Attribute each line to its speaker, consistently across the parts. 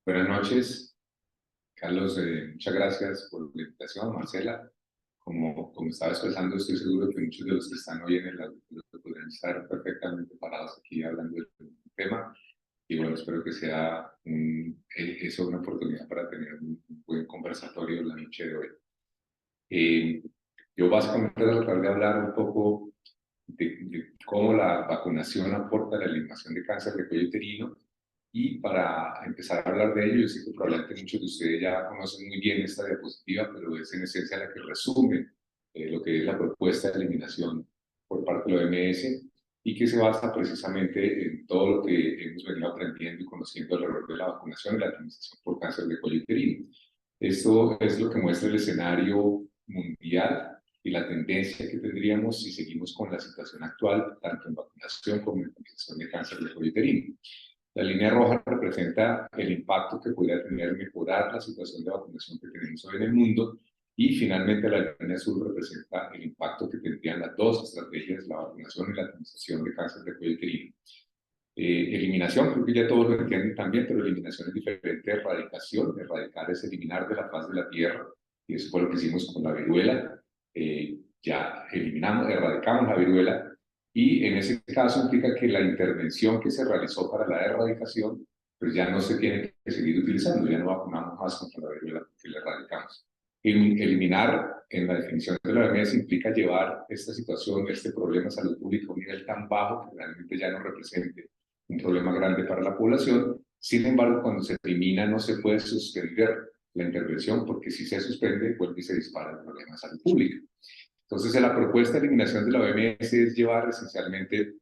Speaker 1: Buenas noches, Carlos. Muchas gracias por la invitación, Marcela. Como estaba expresando, estoy seguro que muchos de los que están hoy en el auditorio podrían estar perfectamente parados aquí hablando del tema. Y bueno, espero que sea eso una oportunidad para tener un buen conversatorio la noche de hoy. Yo básicamente voy a tratar de hablar un poco de cómo la vacunación aporta a la eliminación de cáncer de cuello uterino. Y para empezar a hablar de ello, yo sé que probablemente muchos de ustedes ya conocen muy bien esta diapositiva, pero es en esencia la que resume lo que es la propuesta de eliminación por parte de la OMS y que se basa precisamente en todo lo que hemos venido aprendiendo y conociendo alrededor de la vacunación y la administración por cáncer de cuello uterino. Esto es lo que muestra el escenario mundial y la tendencia que tendríamos si seguimos con la situación actual, tanto en vacunación como en administración de cáncer de cuello uterino. La línea roja representa el impacto que podría tener mejorar la situación de vacunación que tenemos hoy en el mundo, y finalmente la línea azul representa el impacto que tendrían las dos estrategias, la vacunación y la administración de cáncer de cuello uterino. Eliminación, creo que ya todos lo entienden también, pero eliminación es diferente de erradicación. Erradicar es eliminar de la faz de la tierra, y eso fue lo que hicimos con la viruela. Ya erradicamos la viruela, y en ese caso implica que la intervención que se realizó para la erradicación, pues ya no se tiene que seguir utilizando, ya no vacunamos más contra la viruela porque la erradicamos. Eliminar, en la definición de la OMS, implica llevar esta situación, este problema de salud pública a un nivel tan bajo que realmente ya no represente un problema grande para la población. Sin embargo, cuando se elimina no se puede suspender la intervención, porque si se suspende, vuelve y se dispara el problema de salud pública. Entonces, la propuesta de eliminación de la OMS es llevar esencialmente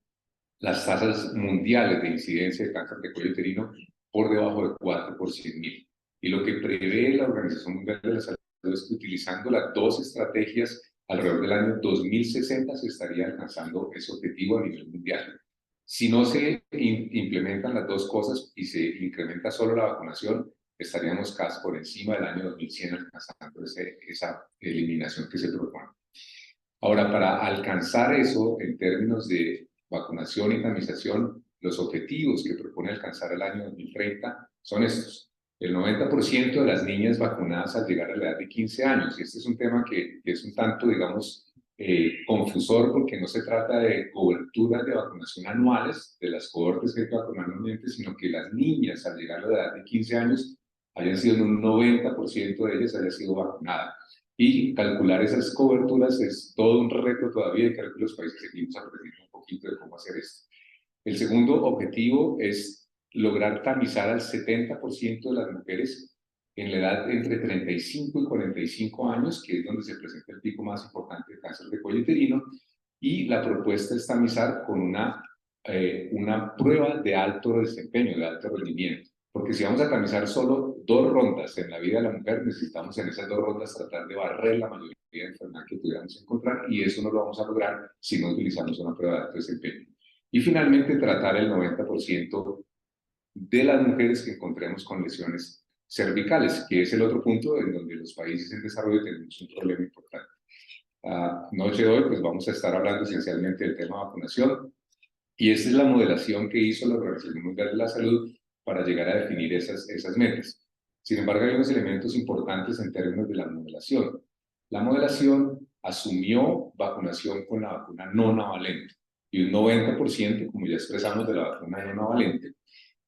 Speaker 1: las tasas mundiales de incidencia de cáncer de cuello uterino por debajo de 4 por 100.000. Y lo que prevé la Organización Mundial de la Salud es que, utilizando las dos estrategias, alrededor del año 2060 se estaría alcanzando ese objetivo a nivel mundial. Si no se implementan las dos cosas y se incrementa solo la vacunación, estaríamos casi por encima del año 2100 alcanzando esa eliminación que se propone. Ahora, para alcanzar eso en términos de vacunación y tamización, los objetivos que propone alcanzar el año 2030 son estos: el 90% de las niñas vacunadas al llegar a la edad de 15 años. Y este es un tema que es un tanto, digamos, confusor, porque no se trata de coberturas de vacunación anuales de las cohortes que hay que vacunar anualmente, sino que las niñas al llegar a la edad de 15 años hayan sido en un 90% de ellas haya sido vacunada. Y calcular esas coberturas es todo un reto todavía, y creo que los países seguimos aprendiendo un poquito de cómo hacer esto. El segundo objetivo es lograr tamizar al 70% de las mujeres en la edad entre 35 y 45 años, que es donde se presenta el pico más importante de cáncer de cuello uterino, y la propuesta es tamizar con una prueba de alto desempeño, de alto rendimiento. Porque si vamos a tamizar solo 2 rondas en la vida de la mujer, necesitamos en esas 2 rondas tratar de barrer la mayoría de enfermedades que pudiéramos encontrar, y eso no lo vamos a lograr si no utilizamos una prueba de alto desempeño. Y finalmente, tratar el 90% de las mujeres que encontremos con lesiones cervicales, que es el otro punto en donde los países en desarrollo tenemos un problema importante. Noche de hoy, pues vamos a estar hablando esencialmente del tema de vacunación, y esta es la modelación que hizo la Organización Mundial de la Salud para llegar a definir esas metas. Sin embargo, hay unos elementos importantes en términos de la modelación. La modelación asumió vacunación con la vacuna no navalente, y un 90%, como ya expresamos, de la vacuna no navalente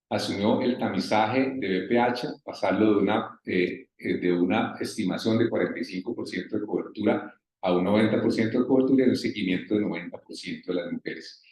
Speaker 1: asumió el tamizaje de BPH, pasarlo de una estimación de 45% de cobertura a un 90% de cobertura y un seguimiento de 90% de las mujeres.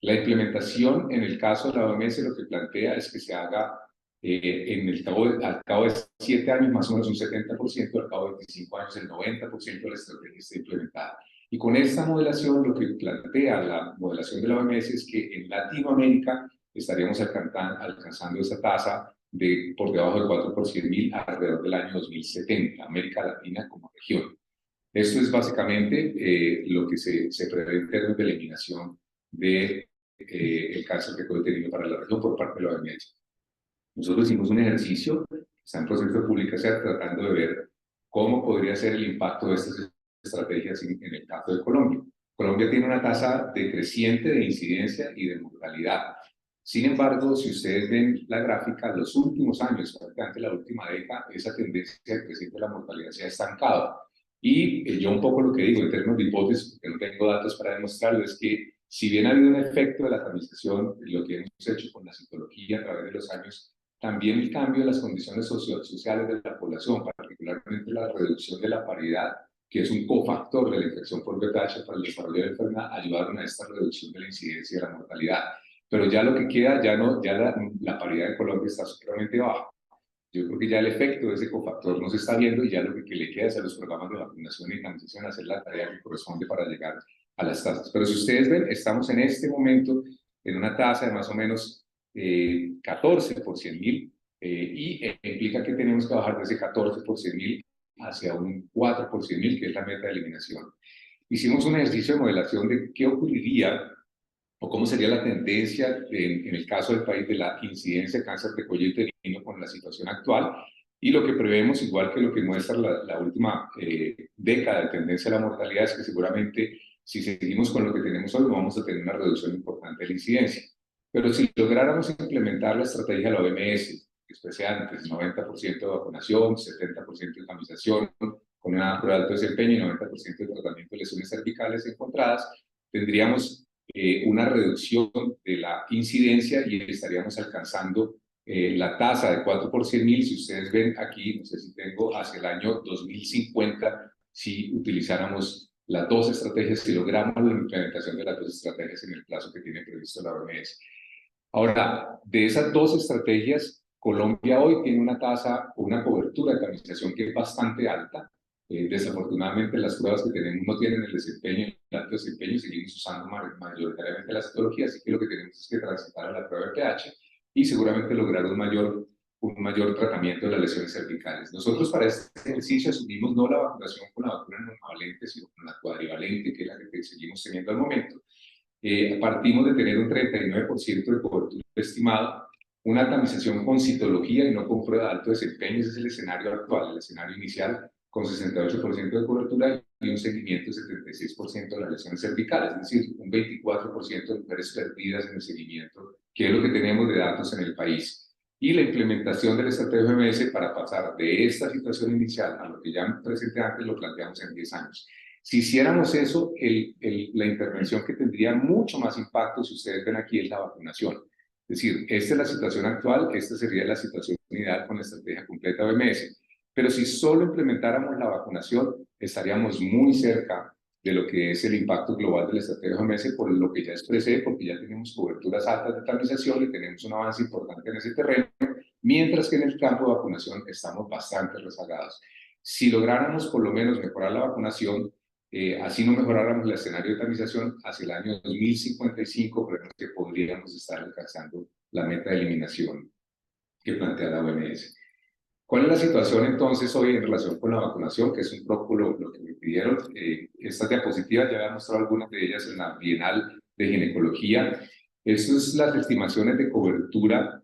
Speaker 1: La implementación, en el caso de la OMS, lo que plantea es que se haga al cabo de 7 años más o menos un 70%, al cabo de 25 años el 90% de la estrategia está implementada. Y con esta modelación, lo que plantea la modelación de la OMS es que en Latinoamérica estaríamos alcanzando esa tasa de por debajo de 4 por 100.000 alrededor del año 2070, América Latina como región. Esto es básicamente lo que se prevé en términos de eliminación de el cáncer de cuello uterino para la región por parte de la OMS. Nosotros hicimos un ejercicio, está en proceso de publicación, tratando de ver cómo podría ser el impacto de estas estrategias en el caso de Colombia. Colombia tiene una tasa decreciente de incidencia y de mortalidad. Sin embargo, si ustedes ven la gráfica, los últimos años, prácticamente la última década, esa tendencia creciente de la mortalidad se ha estancado. Y yo un poco lo que digo en términos de hipótesis, porque no tengo datos para demostrarlo, es que si bien ha habido un efecto de la tamización, lo que hemos hecho con la citología a través de los años, también el cambio de las condiciones sociales de la población, particularmente la reducción de la paridad, que es un cofactor de la infección por VPH para el desarrollo de la enfermedad, ayudaron a esta reducción de la incidencia y de la mortalidad. Pero ya lo que queda, ya la paridad de Colombia está supremamente baja. Yo creo que ya el efecto de ese cofactor no se está viendo y ya lo que le queda es a los programas de vacunación y inmunización hacer la tarea que corresponde para llegar a las tasas. Pero si ustedes ven, estamos en este momento en una tasa de más o menos 14 por 100.000 implica que tenemos que bajar de ese 14 por 100.000 hacia un 4 por 100.000, que es la meta de eliminación. Hicimos un ejercicio de modelación de qué ocurriría o cómo sería la tendencia en el caso del país de la incidencia de cáncer de cuello uterino con la situación actual, y lo que prevemos, igual que lo que muestra la última década de tendencia a la mortalidad, es que seguramente si seguimos con lo que tenemos hoy vamos a tener una reducción importante de la incidencia. Pero si lográramos implementar la estrategia de la OMS, que expresé antes, 90% de vacunación, 70% de tamización, con una prueba de alto desempeño y 90% de tratamiento de lesiones cervicales encontradas, tendríamos una reducción de la incidencia y estaríamos alcanzando la tasa de 4 por 100.000. Si ustedes ven aquí, no sé si tengo, hacia el año 2050, si utilizáramos las dos estrategias, si logramos la implementación de las dos estrategias en el plazo que tiene previsto la OMS. Ahora, de esas dos estrategias, Colombia hoy tiene una tasa, una cobertura de tamización que es bastante alta. Desafortunadamente, las pruebas que tenemos no tienen el desempeño, el alto desempeño, seguimos usando mayoritariamente la citología, así que lo que tenemos es que transitar a la prueba de pH y seguramente lograr un mayor tratamiento de las lesiones cervicales. Nosotros para este ejercicio asumimos no la vacunación con la vacuna monovalente, sino con la cuadrivalente, que es la que seguimos teniendo al momento. Partimos de tener un 39% de cobertura estimado, una tamización con citología y no con prueba de alto desempeño. Ese es el escenario actual, el escenario inicial, con 68% de cobertura y un seguimiento de 76% de las lesiones cervicales, es decir, un 24% de mujeres perdidas en el seguimiento, que es lo que tenemos de datos en el país. Y la implementación de la estrategia OMS para pasar de esta situación inicial a lo que ya presenté antes lo planteamos en 10 años. Si hiciéramos eso, la intervención que tendría mucho más impacto, si ustedes ven aquí, es la vacunación. Es decir, esta es la situación actual, esta sería la situación ideal con la estrategia completa de OMS. Pero si solo implementáramos la vacunación, estaríamos muy cerca de lo que es el impacto global de la estrategia OMS, por lo que ya expresé, porque ya tenemos coberturas altas de tamización y tenemos un avance importante en ese terreno, mientras que en el campo de vacunación estamos bastante rezagados. Si lográramos por lo menos mejorar la vacunación, así no mejoráramos el escenario de tamización, hacia el año 2055 creemos que podríamos estar alcanzando la meta de eliminación que plantea la OMS. ¿Cuál es la situación entonces hoy en relación con la vacunación? Que es un poco lo que me pidieron. Estas diapositivas ya había mostrado algunas de ellas en la Bienal de Ginecología. Estas son las estimaciones de cobertura,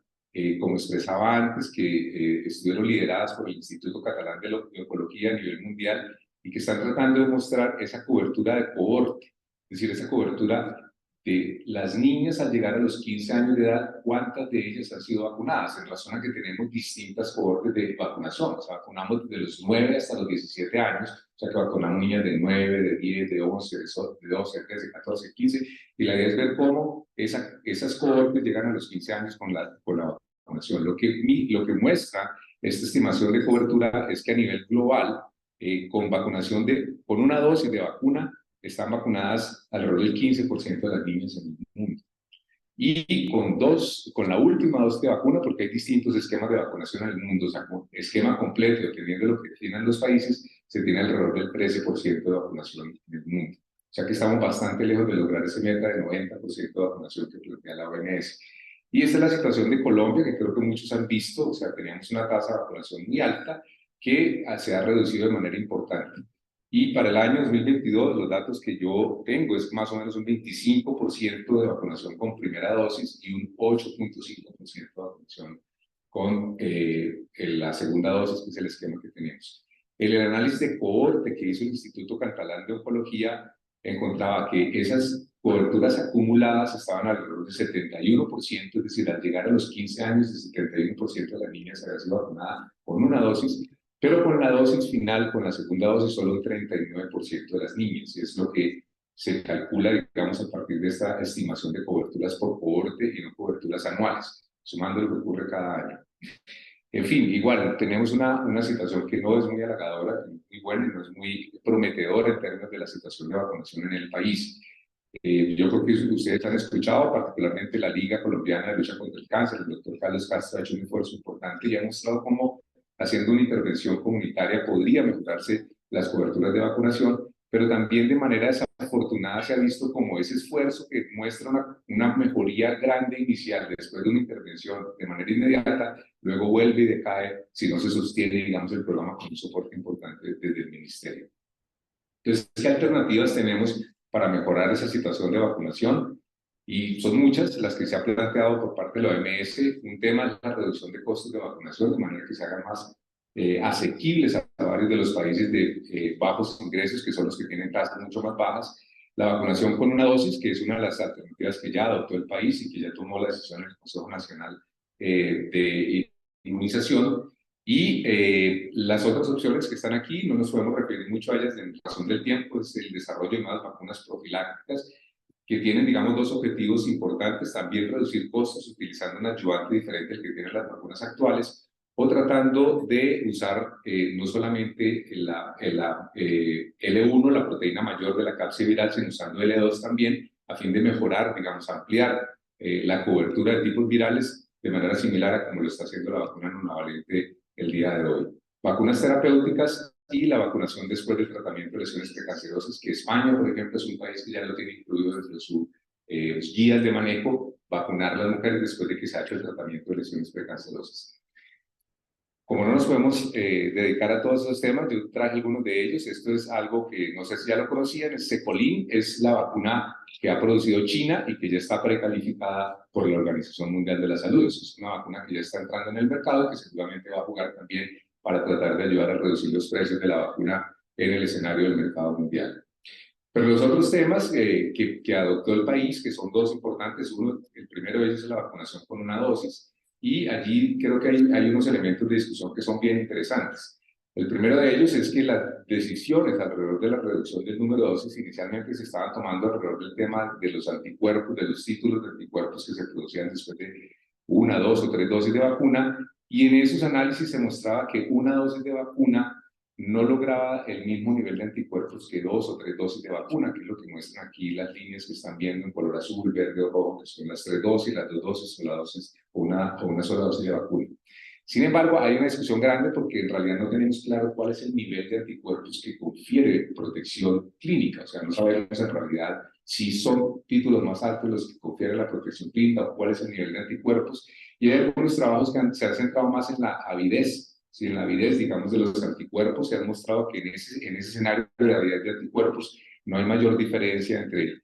Speaker 1: como expresaba antes, que estuvieron lideradas por el Instituto Catalán de Oncología a nivel mundial y que están tratando de mostrar esa cobertura de cohorte, es decir, esa cobertura de las niñas al llegar a los 15 años de edad, cuántas de ellas han sido vacunadas, en razón a que tenemos distintas cohortes de vacunación. O sea, vacunamos desde los 9 hasta los 17 años, o sea que vacunamos niñas de 9, de 10, de 11, de 12, 13, 14, 15, y la idea es ver cómo esas cohortes llegan a los 15 años con la vacunación. Lo que muestra esta estimación de cobertura es que a nivel global, con vacunación con una dosis de vacuna, están vacunadas alrededor del 15% de las niñas en el mundo. Y con la última dosis de vacuna, porque hay distintos esquemas de vacunación en el mundo, o sea, con esquema completo, dependiendo de lo que tienen los países, se tiene alrededor del 13% de vacunación en el mundo. O sea que estamos bastante lejos de lograr esa meta de 90% de vacunación que plantea la OMS. Y esta es la situación de Colombia, que creo que muchos han visto, o sea, teníamos una tasa de vacunación muy alta que se ha reducido de manera importante. Y para el año 2022, los datos que yo tengo es más o menos un 25% de vacunación con primera dosis y un 8.5% de vacunación con la segunda dosis, que es el esquema que tenemos. El análisis de cohorte que hizo el Instituto Catalán de Oncología encontraba que esas coberturas acumuladas estaban alrededor del 71%, es decir, al llegar a los 15 años, el 71% de las niñas había sido vacunada con una dosis, pero con la dosis final, con la segunda dosis, solo un 39% de las niñas, y es lo que se calcula, digamos, a partir de esta estimación de coberturas por cohorte y no coberturas anuales, sumando lo que ocurre cada año. En fin, igual, tenemos una situación que no es muy halagadora, muy buena y no es muy prometedora en términos de la situación de vacunación en el país. Yo creo que ustedes han escuchado, particularmente la Liga Colombiana de Lucha contra el Cáncer, el doctor Carlos Castro ha hecho un esfuerzo importante y ha mostrado cómo haciendo una intervención comunitaria podría mejorarse las coberturas de vacunación, pero también de manera desafortunada se ha visto como ese esfuerzo que muestra una mejoría grande inicial después de una intervención de manera inmediata, luego vuelve y decae si no se sostiene, digamos, el programa con un soporte importante desde el ministerio. Entonces, ¿qué alternativas tenemos para mejorar esa situación de vacunación? Y son muchas las que se ha planteado por parte de la OMS. Un tema es la reducción de costos de vacunación, de manera que se hagan más asequibles a varios de los países de bajos ingresos, que son los que tienen tasas mucho más bajas. La vacunación con una dosis, que es una de las alternativas que ya adoptó el país y que ya tomó la decisión el Consejo Nacional de Inmunización. Y las otras opciones que están aquí, no nos podemos referir mucho a ellas en razón del tiempo, es el desarrollo de más vacunas profilácticas, que tienen, digamos, dos objetivos importantes: también reducir costos utilizando un ayudante diferente al que tienen las vacunas actuales, o tratando de usar no solamente L1, la proteína mayor de la cápsida viral, sino usando L2 también, a fin de mejorar, digamos, ampliar la cobertura de tipos virales de manera similar a como lo está haciendo la vacuna nonavalente el día de hoy. Vacunas terapéuticas y la vacunación después del tratamiento de lesiones precancerosas, que España, por ejemplo, es un país que ya lo tiene incluido dentro de sus guías de manejo, vacunar a las mujeres después de que se ha hecho el tratamiento de lesiones precancerosas. Como no nos podemos dedicar a todos esos temas, yo traje algunos de ellos. Esto es algo que no sé si ya lo conocían, es Secolin, es la vacuna que ha producido China y que ya está precalificada por la Organización Mundial de la Salud. Eso es una vacuna que ya está entrando en el mercado y que seguramente va a jugar también para tratar de ayudar a reducir los precios de la vacuna en el escenario del mercado mundial. Pero los otros temas que adoptó el país, que son dos importantes, uno, el primero de ellos es la vacunación con una dosis, y allí creo que hay unos elementos de discusión que son bien interesantes. El primero de ellos es que las decisiones alrededor de la reducción del número de dosis inicialmente se estaban tomando alrededor del tema de los anticuerpos, de los títulos de anticuerpos que se producían después de una, dos o tres dosis de vacuna, y en esos análisis se mostraba que una dosis de vacuna no lograba el mismo nivel de anticuerpos que dos o tres dosis de vacuna, que es lo que muestran aquí las líneas que están viendo en color azul, verde o rojo, que son las tres dosis, las dos dosis o la dosis o una sola dosis de vacuna. Sin embargo, hay una discusión grande porque en realidad no tenemos claro cuál es el nivel de anticuerpos que confiere protección clínica. O sea, no sabemos en realidad si son títulos más altos los que confieren la protección clínica o cuál es el nivel de anticuerpos. Y hay algunos trabajos que se han centrado más en la avidez. Si en la avidez, digamos, de los anticuerpos, se ha mostrado que en ese escenario de avidez de anticuerpos no hay mayor diferencia entre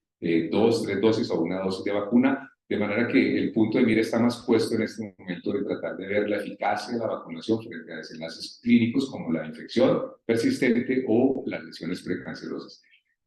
Speaker 1: dos, tres dosis o una dosis de vacuna, de manera que el punto de mira está más puesto en este momento de tratar de ver la eficacia de la vacunación frente a desenlaces clínicos como la infección persistente o las lesiones precancerosas.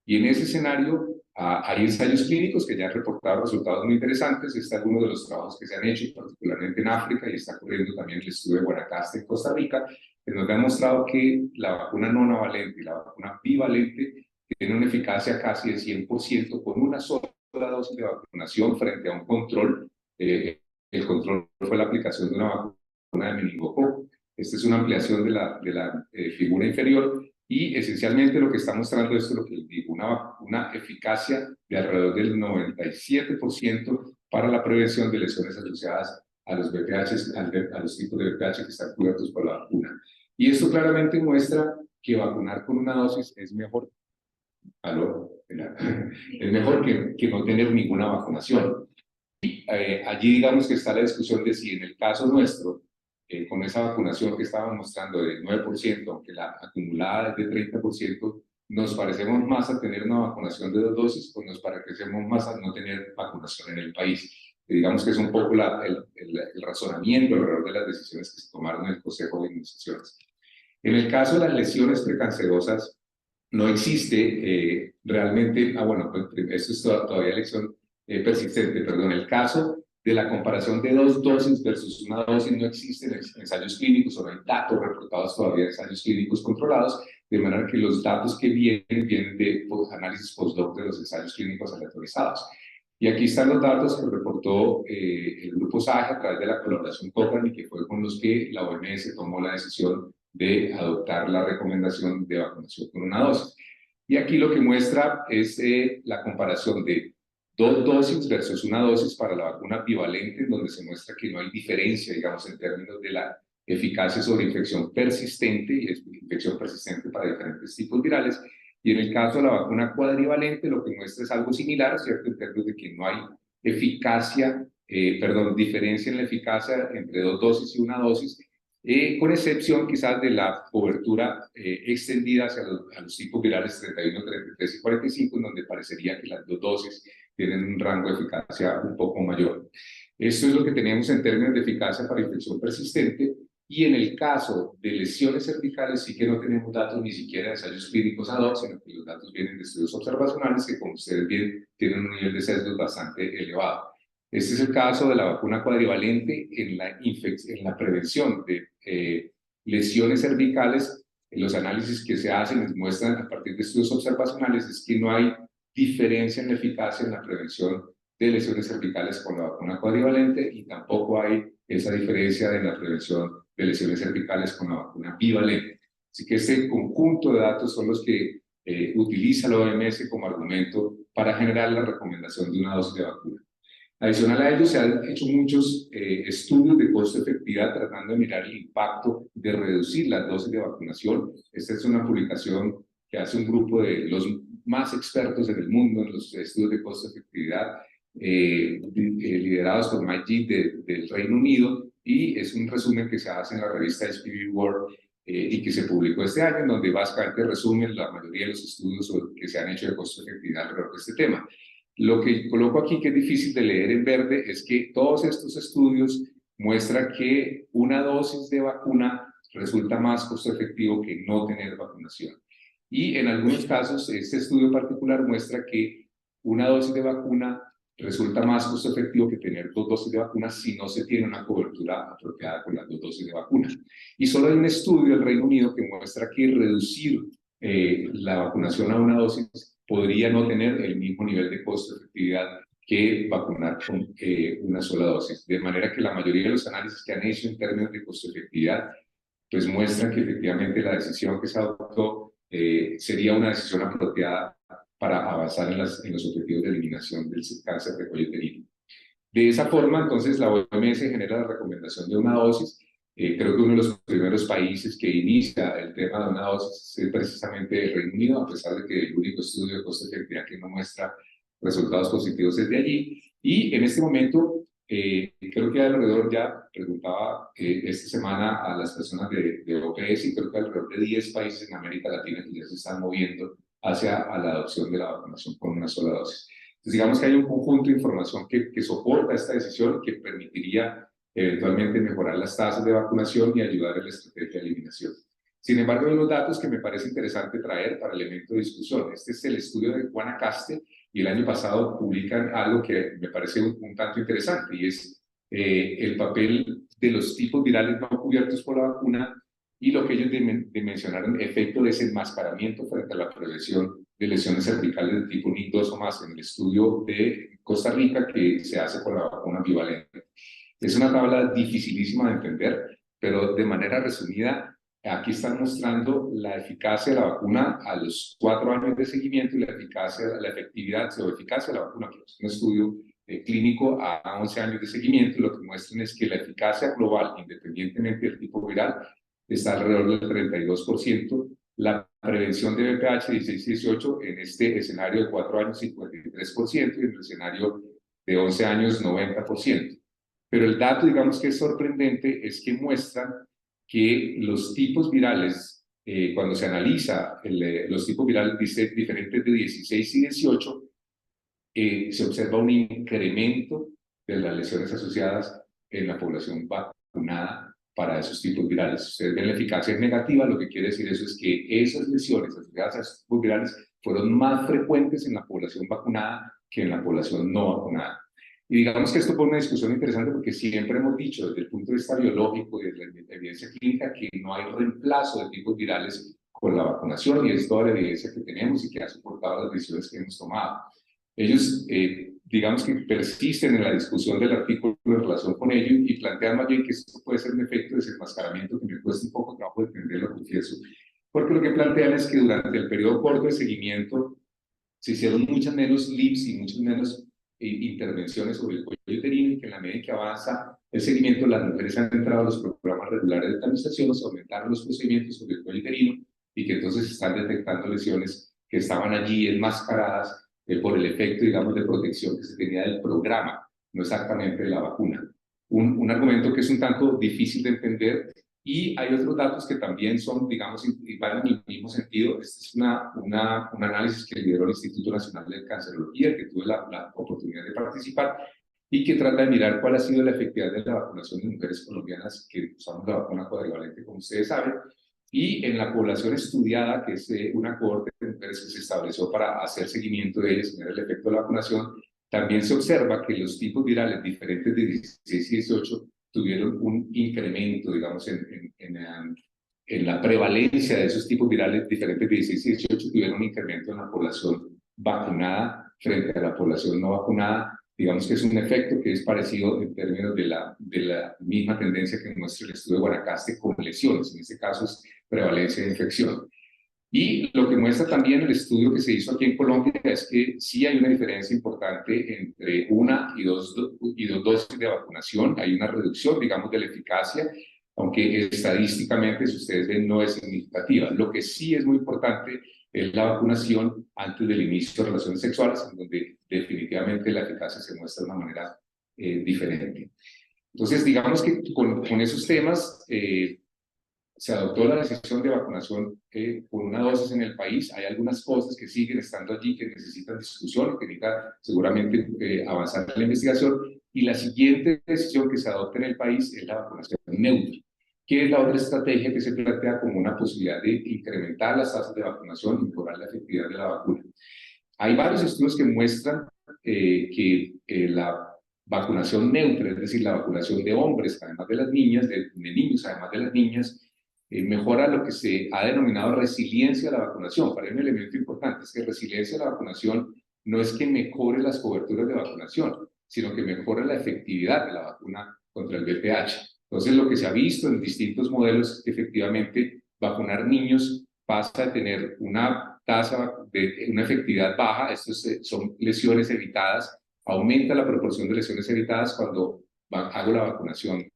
Speaker 1: Y en ese escenario hay ensayos clínicos que ya han reportado resultados muy interesantes. Este es uno de los trabajos que se han hecho, particularmente en África, y está corriendo también el estudio de Guanacaste en Costa Rica, que nos ha mostrado que la vacuna nonavalente y la vacuna bivalente tienen una eficacia casi de 100% con una sola dosis de vacunación frente a un control. El control fue la aplicación de una vacuna de meningococo. Esta es una ampliación de la figura inferior. Y esencialmente lo que está mostrando esto es lo que les digo, una eficacia de alrededor del 97% para la prevención de lesiones asociadas a los BPH, a los tipos de BPH que están cubiertos por la vacuna. Y esto claramente muestra que vacunar con una dosis es mejor, es mejor que no tener ninguna vacunación. Y allí digamos que está la discusión de si en el caso nuestro, con esa vacunación que estaban mostrando del 9%, aunque la acumulada es de 30%, nos parecemos más a tener una vacunación de 2 dosis o nos parecemos más a no tener vacunación en el país. Y digamos que es un poco el razonamiento alrededor de las decisiones que se tomaron en el Consejo de Inmunizaciones. En el caso de las lesiones precancerosas, no existe realmente, bueno, pues, esto es todavía elección persistente, perdón, el caso de la comparación de dos dosis versus una dosis no existe en ensayos clínicos o no hay datos reportados todavía en ensayos clínicos controlados, de manera que los datos que vienen de análisis post-doc de los ensayos clínicos aleatorizados. Y aquí están los datos que reportó el grupo SAGE a través de la colaboración Cochrane y que fue con los que la OMS tomó la decisión de adoptar la recomendación de vacunación con una dosis. Y aquí lo que muestra es la comparación de dos dosis versus una dosis para la vacuna bivalente, en donde se muestra que no hay diferencia, digamos, en términos de la eficacia sobre infección persistente, y es infección persistente para diferentes tipos virales. Y en el caso de la vacuna cuadrivalente, lo que muestra es algo similar, ¿cierto? En términos de que no hay diferencia en la eficacia entre dos dosis y una dosis, con excepción quizás de la cobertura extendida hacia a los tipos virales 31, 33 y 45, en donde parecería que las dos dosis tienen un rango de eficacia un poco mayor. Esto es lo que tenemos en términos de eficacia para infección persistente, y en el caso de lesiones cervicales sí que no tenemos datos ni siquiera de ensayos clínicos ad hoc, sino que los datos vienen de estudios observacionales que, como ustedes ven, tienen un nivel de sesgos bastante elevado. Este es el caso de la vacuna cuadrivalente en la prevención de lesiones cervicales. Los análisis que se hacen muestran a partir de estudios observacionales es que no hay diferencia en la eficacia en la prevención de lesiones cervicales con la vacuna cuadrivalente y tampoco hay esa diferencia en la prevención de lesiones cervicales con la vacuna bivalente. Así que este conjunto de datos son los que utiliza la OMS como argumento para generar la recomendación de una dosis de vacuna. Adicional a ello, se han hecho muchos estudios de costo-efectividad tratando de mirar el impacto de reducir las dosis de vacunación. Esta es una publicación que hace un grupo de los más expertos en el mundo en los estudios de costo-efectividad, liderados por Mike G del Reino Unido, y es un resumen que se hace en la revista SPV World y que se publicó este año, en donde básicamente resumen la mayoría de los estudios que se han hecho de costo-efectividad alrededor de este tema. Lo que coloco aquí, que es difícil de leer en verde, es que todos estos estudios muestran que una dosis de vacuna resulta más costo efectivo que no tener vacunación. Y en algunos casos, este estudio particular muestra que una dosis de vacuna resulta más costo efectivo que tener dos dosis de vacuna si no se tiene una cobertura apropiada con las dos dosis de vacuna. Y solo hay un estudio del Reino Unido que muestra que reducir la vacunación a una dosis podría no tener el mismo nivel de costo-efectividad que vacunar con una sola dosis. De manera que la mayoría de los análisis que han hecho en términos de costo-efectividad pues muestran que efectivamente la decisión que se adoptó sería una decisión apropiada para avanzar en los objetivos de eliminación del cáncer de cuello uterino. De esa forma, entonces, la OMS genera la recomendación de una dosis. Creo que uno de los primeros países que inicia el tema de una dosis es precisamente el Reino Unido, a pesar de que el único estudio de costo-efectividad que no muestra resultados positivos es de allí. Y en este momento, creo que alrededor, ya preguntaba esta semana a las personas de OPS, y creo que alrededor de 10 países en América Latina que ya se están moviendo hacia a la adopción de la vacunación con una sola dosis. Entonces, digamos que hay un conjunto de información que soporta esta decisión, que permitiría eventualmente mejorar las tasas de vacunación y ayudar en la estrategia de eliminación. Sin embargo, hay unos datos que me parece interesante traer para elemento de discusión. Este es el estudio de Guanacaste, y el año pasado publican algo que me parece un tanto interesante, y es el papel de los tipos virales no cubiertos por la vacuna y lo que ellos dimensionaron, efecto de desenmascaramiento frente a la prevención de lesiones cervicales de tipo NIC2 o más, en el estudio de Costa Rica que se hace con la vacuna bivalente. Es una tabla dificilísima de entender, pero de manera resumida, aquí están mostrando la eficacia de la vacuna a los 4 años de seguimiento y la efectividad o eficacia de la vacuna, que es un estudio clínico a 11 años de seguimiento, y lo que muestran es que la eficacia global, independientemente del tipo viral, está alrededor del 32%, la prevención de VPH 16-18 en este escenario de 4 años 53%, y en el escenario de 11 años 90%. Pero el dato, digamos, que es sorprendente es que muestran que los tipos virales, cuando se analiza los tipos virales diferentes de 16 y 18, se observa un incremento de las lesiones asociadas en la población vacunada para esos tipos virales. Si ustedes ven la eficacia es negativa, lo que quiere decir eso es que esas lesiones asociadas a esos tipos virales fueron más frecuentes en la población vacunada que en la población no vacunada. Y digamos que esto fue una discusión interesante porque siempre hemos dicho desde el punto de vista biológico y desde la evidencia clínica que no hay reemplazo de tipos virales con la vacunación, y es toda la evidencia que tenemos y que ha soportado las decisiones que hemos tomado. Ellos, digamos que persisten en la discusión del artículo en relación con ello y plantean más bien que esto puede ser un efecto de desenmascaramiento que me cuesta un poco trabajo de entenderlo, confieso, porque lo que plantean es que durante el periodo corto de seguimiento se hicieron muchas menos LIVs y muchas menos intervenciones sobre el cuello uterino, y que en la medida en que avanza el seguimiento, las mujeres han entrado a los programas regulares de tamización, se aumentaron los procedimientos sobre el cuello uterino y que entonces se están detectando lesiones que estaban allí enmascaradas por el efecto, digamos, de protección que se tenía del programa, no exactamente de la vacuna. Un argumento que es un tanto difícil de entender. Y hay otros datos que también son, digamos, van en el mismo sentido. Este es un análisis que lideró el Instituto Nacional de Cancerología, que tuve la oportunidad de participar, y que trata de mirar cuál ha sido la efectividad de la vacunación de mujeres colombianas que usamos la vacuna cuadrivalente, como ustedes saben. Y en la población estudiada, que es una cohorte de mujeres que se estableció para hacer seguimiento de ellas y ver el efecto de la vacunación, también se observa que los tipos virales diferentes de 16 y 18 tuvieron un incremento, digamos, en la prevalencia de esos tipos virales diferentes de 16 y 18, tuvieron un incremento en la población vacunada frente a la población no vacunada. Digamos que es un efecto que es parecido en términos de la misma tendencia que muestra el estudio de Guanacaste con lesiones, en este caso es prevalencia de infección. Y lo que muestra también el estudio que se hizo aquí en Colombia es que sí hay una diferencia importante entre una y dos dosis de vacunación. Hay una reducción, digamos, de la eficacia, aunque estadísticamente, si ustedes ven, no es significativa. Lo que sí es muy importante es la vacunación antes del inicio de relaciones sexuales, en donde definitivamente la eficacia se muestra de una manera diferente. Entonces, digamos que con esos temas se adoptó la decisión de vacunación por una dosis en el país. Hay algunas cosas que siguen estando allí que necesitan discusión, que necesitan seguramente avanzar en la investigación. Y la siguiente decisión que se adopta en el país es la vacunación neutra, que es la otra estrategia que se plantea como una posibilidad de incrementar las tasas de vacunación y mejorar la efectividad de la vacuna. Hay varios estudios que muestran que la vacunación neutra, es decir, la vacunación de hombres, además de las niñas, de niños, además de las niñas, mejora lo que se ha denominado resiliencia a la vacunación. Para mí un elemento importante es que resiliencia a la vacunación no es que mejore las coberturas de vacunación, sino que mejora la efectividad de la vacuna contra el VPH. Entonces, lo que se ha visto en distintos modelos es que efectivamente vacunar niños pasa a tener una tasa de una efectividad baja. Estos son lesiones evitadas. Aumenta la proporción de lesiones evitadas cuando hago la vacunación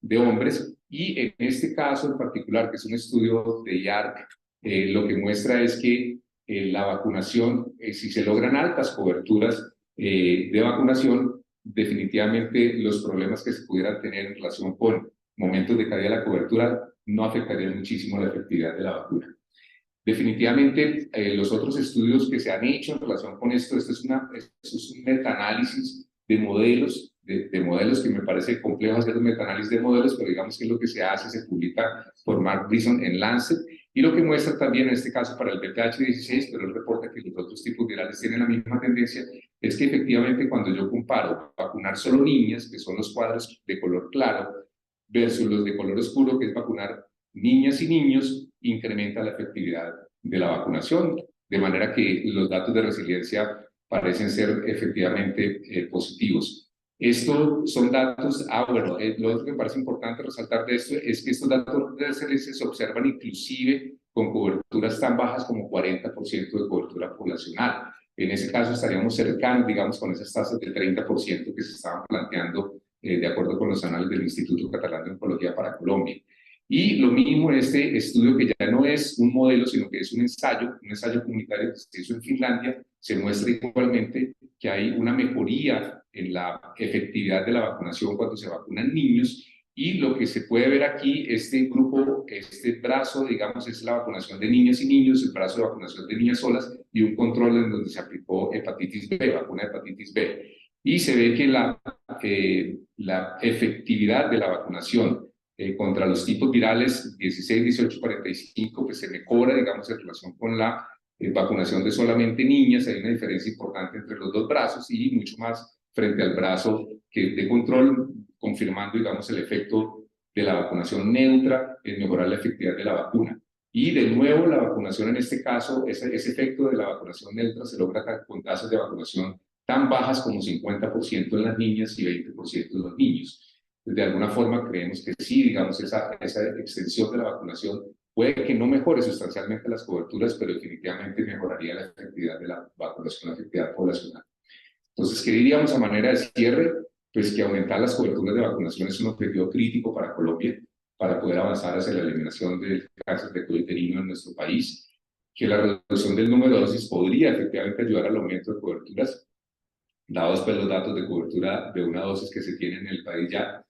Speaker 1: de hombres. Y en este caso en particular, que es un estudio de IARC, lo que muestra es que la vacunación, si se logran altas coberturas de vacunación, definitivamente los problemas que se pudieran tener en relación con momentos de caída de la cobertura no afectarían muchísimo la efectividad de la vacuna. Definitivamente, los otros estudios que se han hecho en relación con esto es un metaanálisis de modelos, de modelos que me parece complejo hacer un metaanálisis de modelos, pero digamos que es lo que se hace, se publica por Mark Brison en Lancet, y lo que muestra también en este caso para el VPH16, pero él reporta que los otros tipos virales tienen la misma tendencia, es que efectivamente cuando yo comparo vacunar solo niñas, que son los cuadros de color claro, versus los de color oscuro, que es vacunar niñas y niños, incrementa la efectividad de la vacunación, de manera que los datos de resiliencia parecen ser efectivamente positivos. Estos son datos, bueno, lo otro que me parece importante resaltar de esto es que estos datos de resiliencia se observan inclusive con coberturas tan bajas como 40% de cobertura poblacional. En ese caso estaríamos cercanos, digamos, con esas tasas del 30% que se estaban planteando de acuerdo con los análisis del Instituto Catalán de Oncología para Colombia. Y lo mismo en este estudio, que ya no es un modelo, sino que es un ensayo comunitario que se hizo en Finlandia, se muestra igualmente que hay una mejoría en la efectividad de la vacunación cuando se vacunan niños. Y lo que se puede ver aquí, este grupo, este brazo, digamos, es la vacunación de niñas y niños, el brazo de vacunación de niñas solas y un control en donde se aplicó hepatitis B, vacuna de hepatitis B. Y se ve que la efectividad de la vacunación contra los tipos virales 16, 18, 45, pues se mejora, digamos, en relación con la vacunación de solamente niñas. Hay una diferencia importante entre los dos brazos y mucho más frente al brazo de control, confirmando, digamos, el efecto de la vacunación neutra en mejorar la efectividad de la vacuna. Y de nuevo, la vacunación en este caso, ese efecto de la vacunación neutra se logra con tasas de vacunación tan bajas como 50% en las niñas y 20% en los niños. De alguna forma creemos que sí, digamos, esa extensión de la vacunación puede que no mejore sustancialmente las coberturas, pero definitivamente mejoraría la efectividad de la vacunación, la efectividad poblacional. Entonces, ¿qué diríamos a manera de cierre? Pues que aumentar las coberturas de vacunación es un objetivo crítico para Colombia, para poder avanzar hacia la eliminación del cáncer de cuello uterino en nuestro país, que la reducción del número de dosis podría efectivamente ayudar al aumento de coberturas, dados pues los datos de cobertura de una dosis que se tiene en el país ya.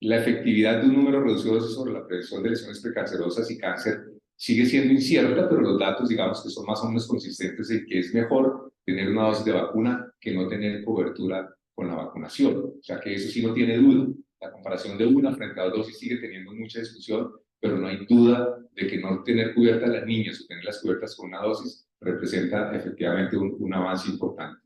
Speaker 1: La efectividad de un número reducido de dosis sobre la prevención de lesiones precancerosas y cáncer sigue siendo incierta, pero los datos, digamos, que son más o menos consistentes en que es mejor tener una dosis de vacuna que no tener cobertura con la vacunación. O sea que eso sí no tiene duda. La comparación de una frente a dos dosis sigue teniendo mucha discusión, pero no hay duda de que no tener cubiertas las niñas o tenerlas cubiertas con una dosis representa efectivamente un avance importante.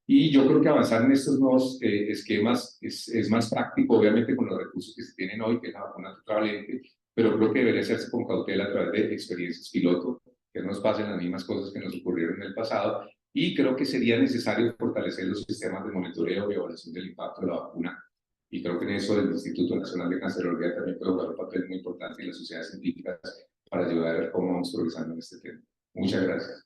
Speaker 1: Y yo creo que avanzar en estos nuevos esquemas es más práctico, obviamente, con los recursos que se tienen hoy, que es la vacuna tetravalente, pero creo que debería hacerse con cautela a través de experiencias piloto, que no nos pasen las mismas cosas que nos ocurrieron en el pasado. Y creo que sería necesario fortalecer los sistemas de monitoreo y evaluación del impacto de la vacuna. Y creo que en eso el Instituto Nacional de Cancerología también puede jugar un papel muy importante, y las sociedades científicas, para ayudar a ver cómo vamos progresando en este tema. Muchas gracias.